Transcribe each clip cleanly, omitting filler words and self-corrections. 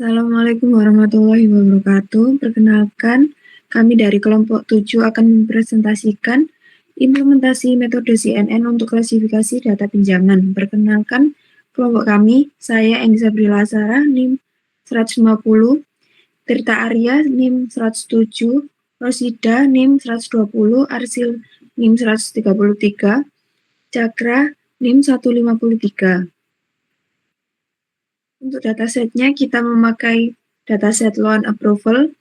Assalamualaikum warahmatullahi wabarakatuh. Perkenalkan, kami dari kelompok 7 akan mempresentasikan implementasi metode CNN untuk klasifikasi data pinjaman. Perkenalkan, kelompok kami, saya Engza Brila Sarah, NIM 150, Tirta Arya, NIM 107, Rosida, NIM 120, Arsil, NIM 133, Cakra, NIM 153. Untuk datasetnya kita memakai dataset loan approval,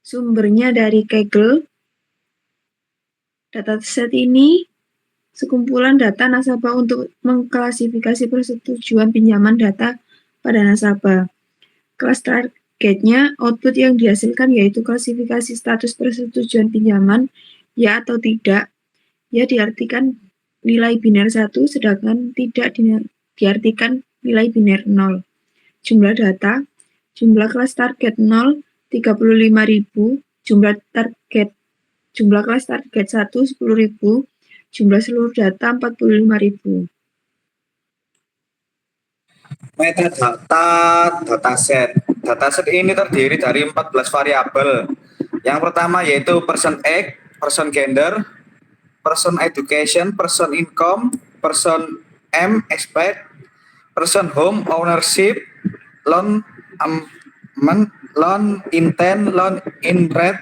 sumbernya dari Kaggle. Dataset ini sekumpulan data nasabah untuk mengklasifikasi persetujuan pinjaman data pada nasabah. Kelas targetnya output yang dihasilkan yaitu klasifikasi status persetujuan pinjaman ya atau tidak. Ya diartikan nilai biner 1, sedangkan tidak diartikan nilai biner 0. Jumlah data, jumlah kelas target 0, 35.000, jumlah kelas target 1, 10.000, jumlah seluruh data 45.000. Metadata dataset. Dataset ini terdiri dari 14 variabel. Yang pertama yaitu person age, person gender, person education, person income, person expect, person home ownership, loan amount, loan intent, loan interest,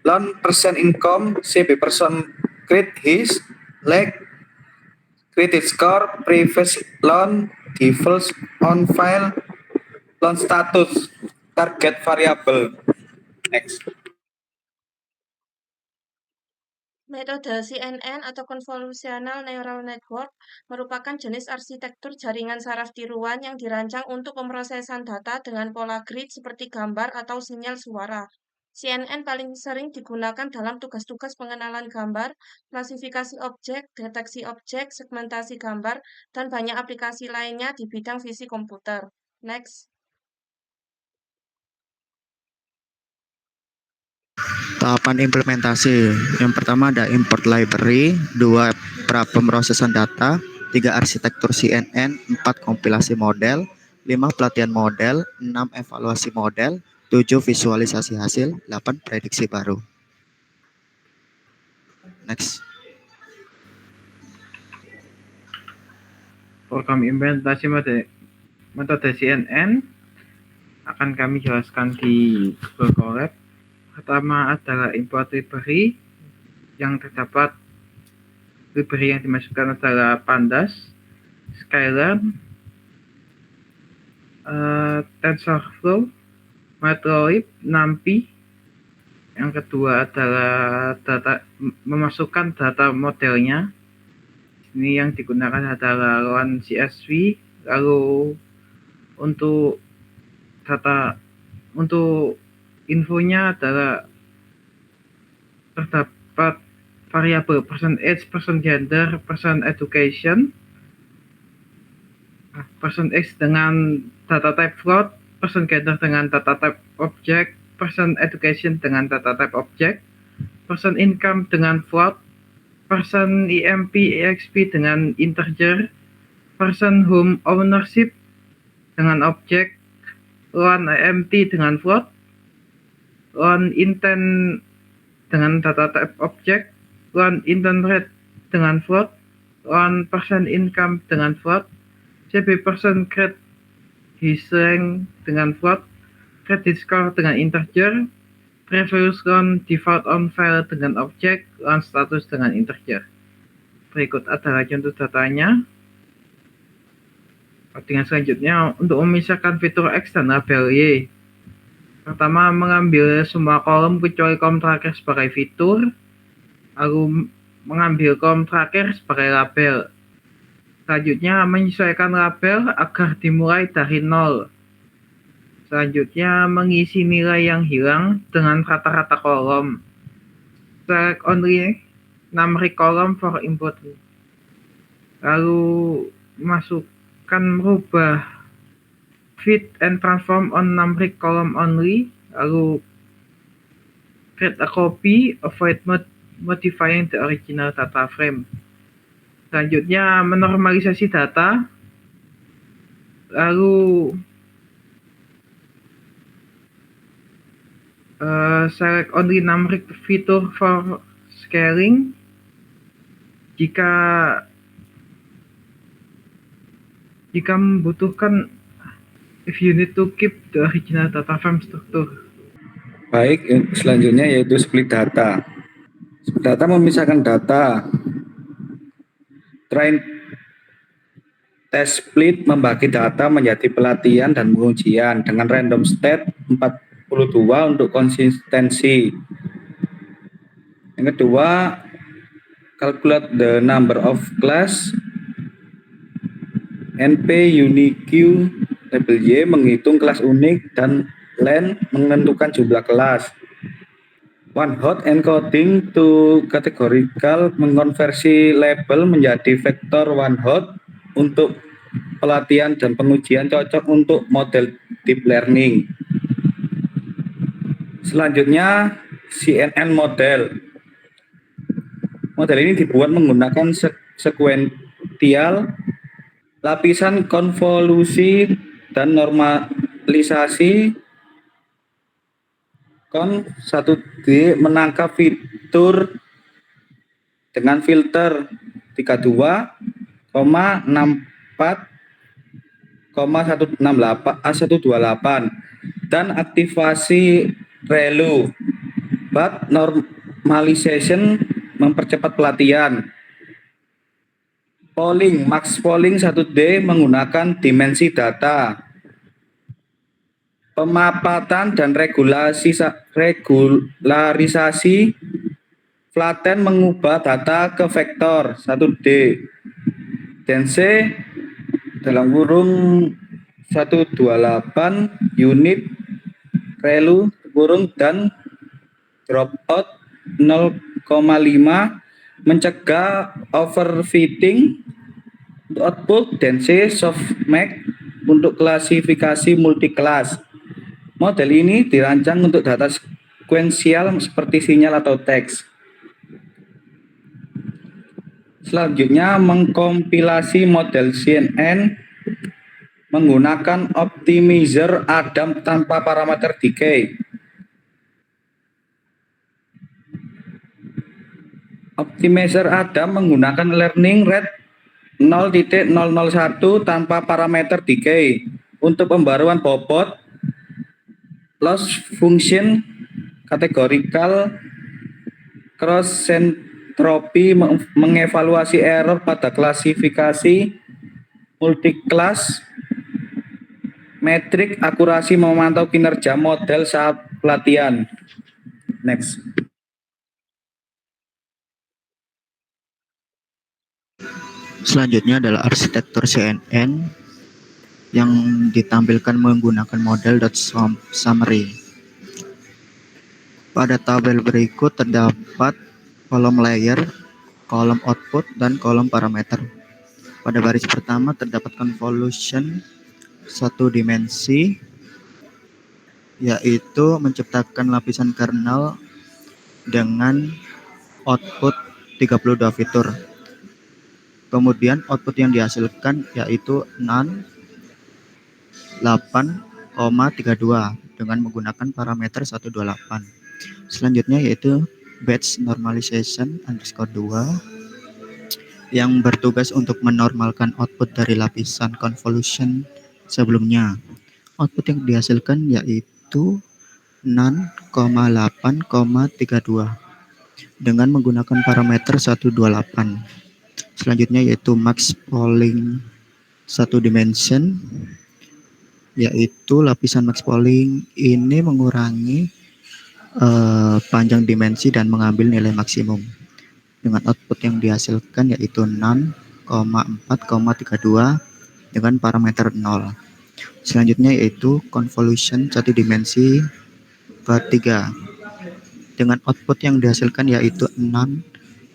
loan person income, CB person credit his, leg, credit score, previous loan, default on file, loan status, target variable. Next. Metode CNN atau Convolutional Neural Network merupakan jenis arsitektur jaringan saraf tiruan yang dirancang untuk pemrosesan data dengan pola grid seperti gambar atau sinyal suara. CNN paling sering digunakan dalam tugas-tugas pengenalan gambar, klasifikasi objek, deteksi objek, segmentasi gambar, dan banyak aplikasi lainnya di bidang visi komputer. Next. Tahapan implementasi. Yang pertama ada import library, 2 pra pemrosesan data, 3 arsitektur CNN, 4 kompilasi model, 5 pelatihan model, 6 evaluasi model, 7 visualisasi hasil, 8 prediksi baru. Next. Program implementasi metode CNN akan kami jelaskan di Google Colab. Pertama adalah import library, yang terdapat library yang dimasukkan adalah Pandas, Skylern, TensorFlow, Matplotlib, NumPy. Yang kedua adalah memasukkan data modelnya. Ini yang digunakan adalah Loan CSV. Lalu untuk infonya adalah terdapat variabel person age, person gender, person education, person age dengan data type float, person gender dengan data type object, person education dengan data type object, person income dengan float, person EMP EXP dengan integer, person home ownership dengan objek, loan EMT dengan float, loan intent dengan data type object, loan intent rate dengan float, loan person income dengan float, CB person credit his rank dengan float, credit score dengan integer, previous loan default on file dengan objek, loan status dengan integer. Berikut adalah contoh datanya. Dengan selanjutnya, untuk memisahkan fitur X dan label Y. Pertama, mengambil semua kolom kecuali kolom terakhir sebagai fitur, lalu mengambil kolom terakhir sebagai label. Selanjutnya, menyesuaikan label agar dimulai dari 0. Selanjutnya, mengisi nilai yang hilang dengan rata-rata kolom. Select only numeric column for input. Lalu merubah fit and transform on numeric column only, lalu create a copy, avoid modifying the original data frame. Selanjutnya menormalisasi data, lalu select only numeric feature for scaling. Jika membutuhkan, if you need to keep the original data frame structure. Baik, selanjutnya yaitu split data. Split data memisahkan data. Train test split membagi data menjadi pelatihan dan pengujian dengan random state 42 untuk konsistensi. Yang kedua, calculate the number of class. NP unique label Y menghitung kelas unik dan len menentukan jumlah kelas. One hot encoding to categorical mengkonversi label menjadi vektor one hot untuk pelatihan dan pengujian cocok untuk model deep learning. Selanjutnya CNN model. Model ini dibuat menggunakan sekuensial, lapisan konvolusi dan normalisasi. Kon 1D menangkap fitur dengan filter 32,64,128 dan aktivasi ReLU. But normalization mempercepat pelatihan. Polling, max polling 1D menggunakan dimensi data. Pemapatan dan regularisasi flatten mengubah data ke vektor 1D. Dense dalam kurung 128 unit ReLU kurung dan dropout 0,5 mencegah overfitting. Untuk output dense softmax untuk klasifikasi multiclass. Model ini dirancang untuk data sekuensial seperti sinyal atau teks. Selanjutnya mengkompilasi model CNN menggunakan optimizer Adam tanpa parameter decay. Optimizer Adam menggunakan learning rate 0.001 tanpa parameter decay untuk pembaruan bobot, loss function, categorical, cross entropy, mengevaluasi error pada klasifikasi multiclass, metrik akurasi memantau kinerja model saat pelatihan. Next. Selanjutnya adalah arsitektur CNN yang ditampilkan menggunakan model .summary. Pada tabel berikut terdapat kolom layer, kolom output, dan kolom parameter. Pada baris pertama terdapat convolution satu dimensi, yaitu menciptakan lapisan kernel dengan output 32 fitur. Kemudian output yang dihasilkan yaitu NaN 8,32 dengan menggunakan parameter 128. Selanjutnya yaitu batch normalization _2 yang bertugas untuk menormalkan output dari lapisan convolution sebelumnya. Output yang dihasilkan yaitu NaN 8,32 dengan menggunakan parameter 128. Selanjutnya yaitu max polling satu dimension, yaitu lapisan max polling ini mengurangi panjang dimensi dan mengambil nilai maksimum dengan output yang dihasilkan yaitu NaN 4,32 dengan parameter 0. Selanjutnya yaitu convolution satu dimensi ketiga dengan output yang dihasilkan yaitu NaN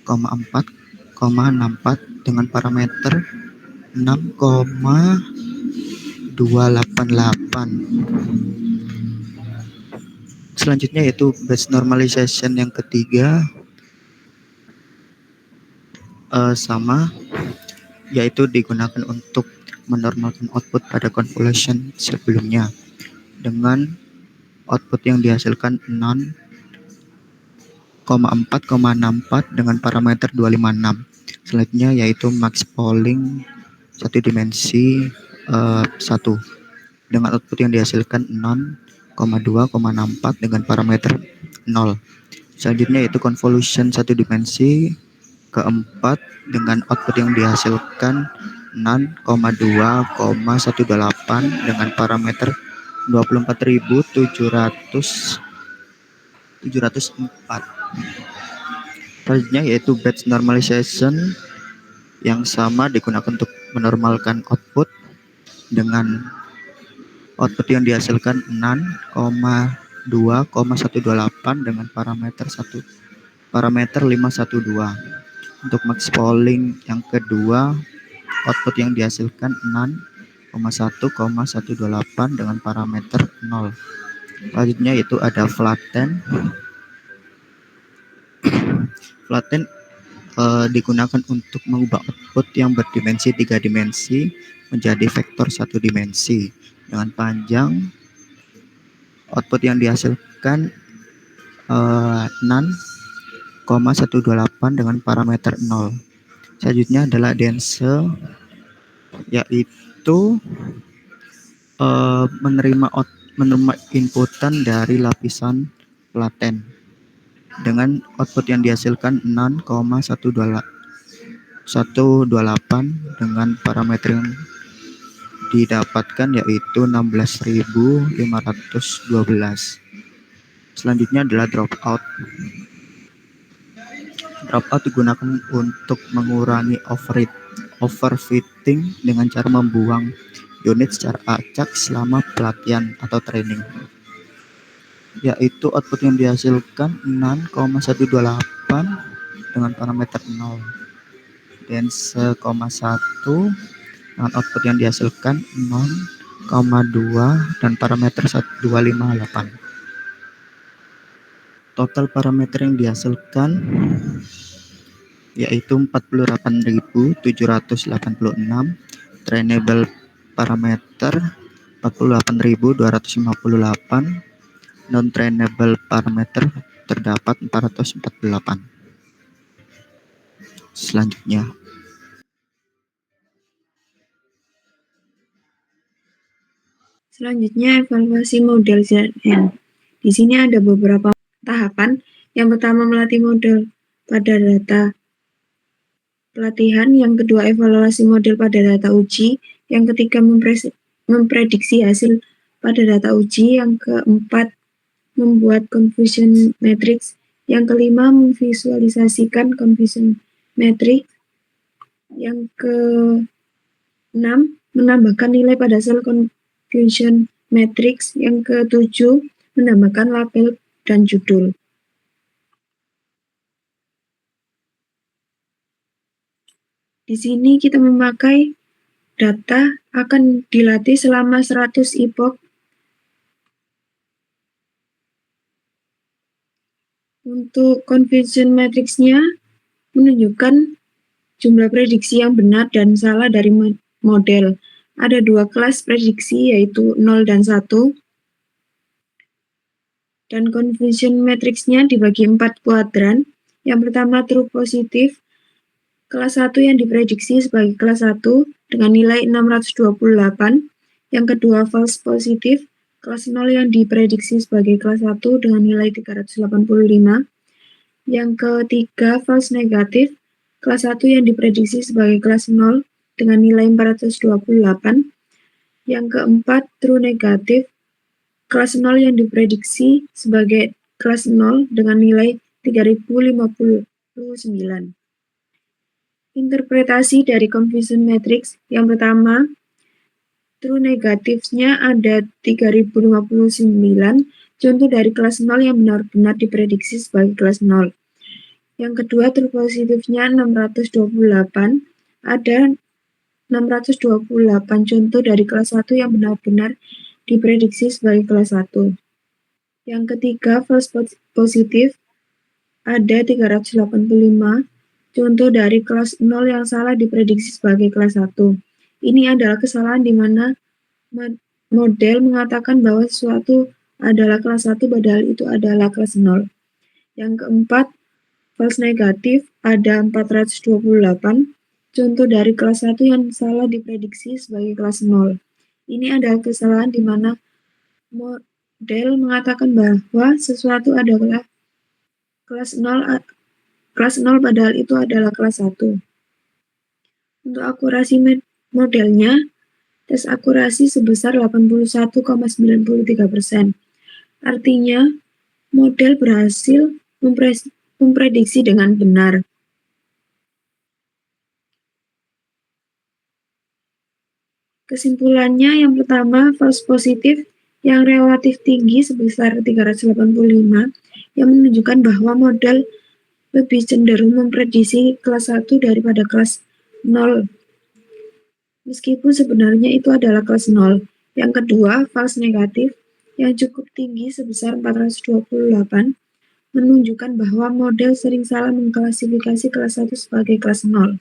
4,64 dengan parameter 6,288. Selanjutnya yaitu batch normalization yang ketiga, sama, yaitu digunakan untuk menormalkan output pada convolution sebelumnya dengan output yang dihasilkan 0,4,64 dengan parameter 256. Selanjutnya yaitu max polling satu dimensi 1 dengan output yang dihasilkan 0,2,64 dengan parameter 0. Selanjutnya yaitu convolution satu dimensi keempat dengan output yang dihasilkan 0,2,128 dengan parameter 24.704. Selanjutnya yaitu batch normalization yang sama digunakan untuk menormalkan output dengan output yang dihasilkan 0,2,128 dengan parameter 512. Untuk max polling yang kedua, output yang dihasilkan 0,1,128 dengan parameter 0. Selanjutnya itu ada flatten. Flatten digunakan untuk mengubah output yang berdimensi 3 dimensi menjadi vektor 1 dimensi dengan panjang output yang dihasilkan 0,128 dengan parameter 0. Selanjutnya adalah dense, yaitu menerima inputan dari lapisan flatten dengan output yang dihasilkan 0,128 dengan parameter yang didapatkan yaitu 16.512. Selanjutnya adalah dropout. Dropout digunakan untuk mengurangi overfitting dengan cara membuang unit secara acak selama pelatihan atau training, yaitu output yang dihasilkan 0,128 dengan parameter 0. Dense, 1 dengan output yang dihasilkan 0,2 dan parameter 258. Total parameter yang dihasilkan yaitu 48.786, trainable parameter 48.258, non trainable parameter terdapat 448. Selanjutnya evaluasi model CNN. Di sini ada beberapa tahapan. Yang pertama melatih model pada data pelatihan, yang kedua evaluasi model pada data uji, yang ketiga memprediksi hasil pada data uji, yang keempat membuat confusion matrix, yang kelima memvisualisasikan confusion matrix, yang keenam menambahkan nilai pada sel confusion matrix, yang ketujuh menambahkan label dan judul. Di sini kita memakai data akan dilatih selama 100 epoch. Untuk confusion matrix-nya menunjukkan jumlah prediksi yang benar dan salah dari model. Ada 2 kelas prediksi yaitu 0 dan 1. Dan confusion matrix-nya dibagi 4 kuadran. Yang pertama true positif, kelas 1 yang diprediksi sebagai kelas 1 dengan nilai 628. Yang kedua false positif, kelas 0 yang diprediksi sebagai kelas 1 dengan nilai 385. Yang ketiga false negatif, kelas 1 yang diprediksi sebagai kelas 0 dengan nilai 428. Yang keempat true negatif, kelas 0 yang diprediksi sebagai kelas 0 dengan nilai 3059. Interpretasi dari confusion matrix. Yang pertama, true negatifnya ada 3059, contoh dari kelas 0 yang benar-benar diprediksi sebagai kelas 0. Yang kedua, true positifnya 628, ada 628 contoh dari kelas 1 yang benar-benar diprediksi sebagai kelas 1. Yang ketiga, false positif, ada 385 contoh dari kelas 0 yang salah diprediksi sebagai kelas 1. Ini adalah kesalahan di mana model mengatakan bahwa sesuatu adalah kelas 1 padahal itu adalah kelas 0. Yang keempat, false negatif ada 428. Contoh dari kelas 1 yang salah diprediksi sebagai kelas 0. Ini adalah kesalahan di mana model mengatakan bahwa sesuatu adalah kelas 0 padahal itu adalah kelas 1. Untuk akurasi modelnya, tes akurasi sebesar 81,93%. Artinya, model berhasil memprediksi dengan benar. Kesimpulannya, yang pertama, false positif yang relatif tinggi sebesar 385 yang menunjukkan bahwa model lebih cenderung memprediksi kelas 1 daripada kelas 0. Meskipun sebenarnya itu adalah kelas 0. Yang kedua, false negatif yang cukup tinggi sebesar 428 menunjukkan bahwa model sering salah mengklasifikasi kelas 1 sebagai kelas 0.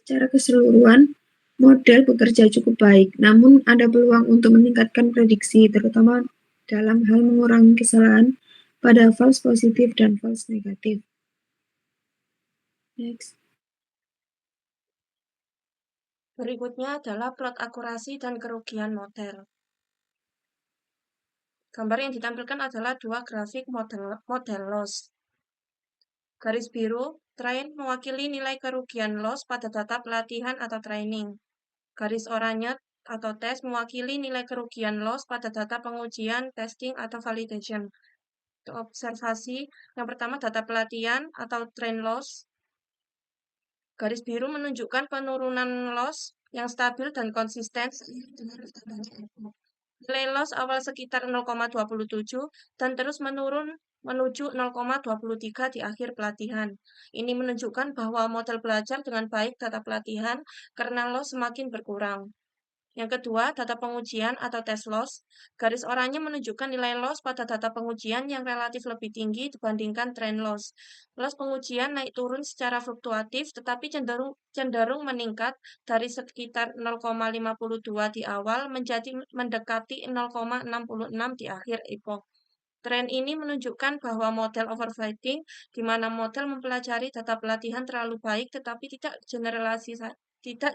Secara keseluruhan, model bekerja cukup baik, namun ada peluang untuk meningkatkan prediksi, terutama dalam hal mengurangi kesalahan pada false positif dan false negatif. Next. Berikutnya adalah plot akurasi dan kerugian model. Gambar yang ditampilkan adalah dua grafik model loss. Garis biru, train mewakili nilai kerugian loss pada data pelatihan atau training. Garis oranye atau tes mewakili nilai kerugian loss pada data pengujian, testing, atau validation. Untuk observasi, yang pertama data pelatihan atau train loss. Garis biru menunjukkan penurunan loss yang stabil dan konsisten. Nilai loss awal sekitar 0,27 dan terus menurun menuju 0,23 di akhir pelatihan. Ini menunjukkan bahwa model belajar dengan baik data pelatihan karena loss semakin berkurang. Yang kedua, data pengujian atau test loss. Garis oranye menunjukkan nilai loss pada data pengujian yang relatif lebih tinggi dibandingkan trend loss. Loss pengujian naik turun secara fluktuatif tetapi cenderung meningkat dari sekitar 0,52 di awal menjadi mendekati 0,66 di akhir epoch. Tren ini menunjukkan bahwa model overfitting, di mana model mempelajari data pelatihan terlalu baik tetapi tidak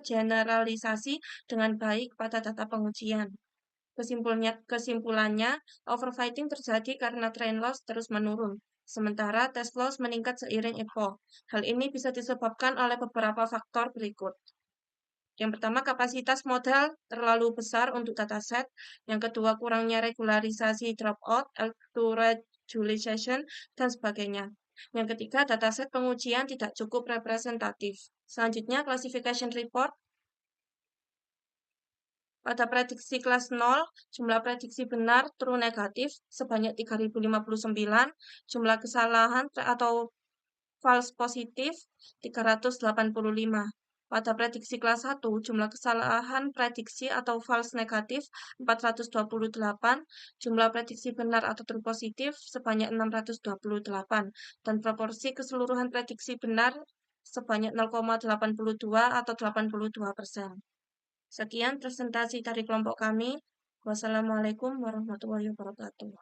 generalisasi dengan baik pada data pengujian. Kesimpulannya, overfitting terjadi karena trend loss terus menurun, sementara test loss meningkat seiring epoch. Hal ini bisa disebabkan oleh beberapa faktor berikut. Yang pertama, kapasitas model terlalu besar untuk dataset. Yang kedua, kurangnya regularisasi dropout, auto-regulation, dan sebagainya. Yang ketiga, dataset pengujian tidak cukup representatif. Selanjutnya, classification report. Pada prediksi kelas 0, jumlah prediksi benar true negatif sebanyak 3059, jumlah kesalahan atau false positif 385. Pada prediksi kelas 1, jumlah kesalahan prediksi atau false negatif 428, jumlah prediksi benar atau true positif sebanyak 628, dan proporsi keseluruhan prediksi benar sebanyak 0,82 atau 82%. Sekian presentasi dari kelompok kami. Wassalamualaikum warahmatullahi wabarakatuh.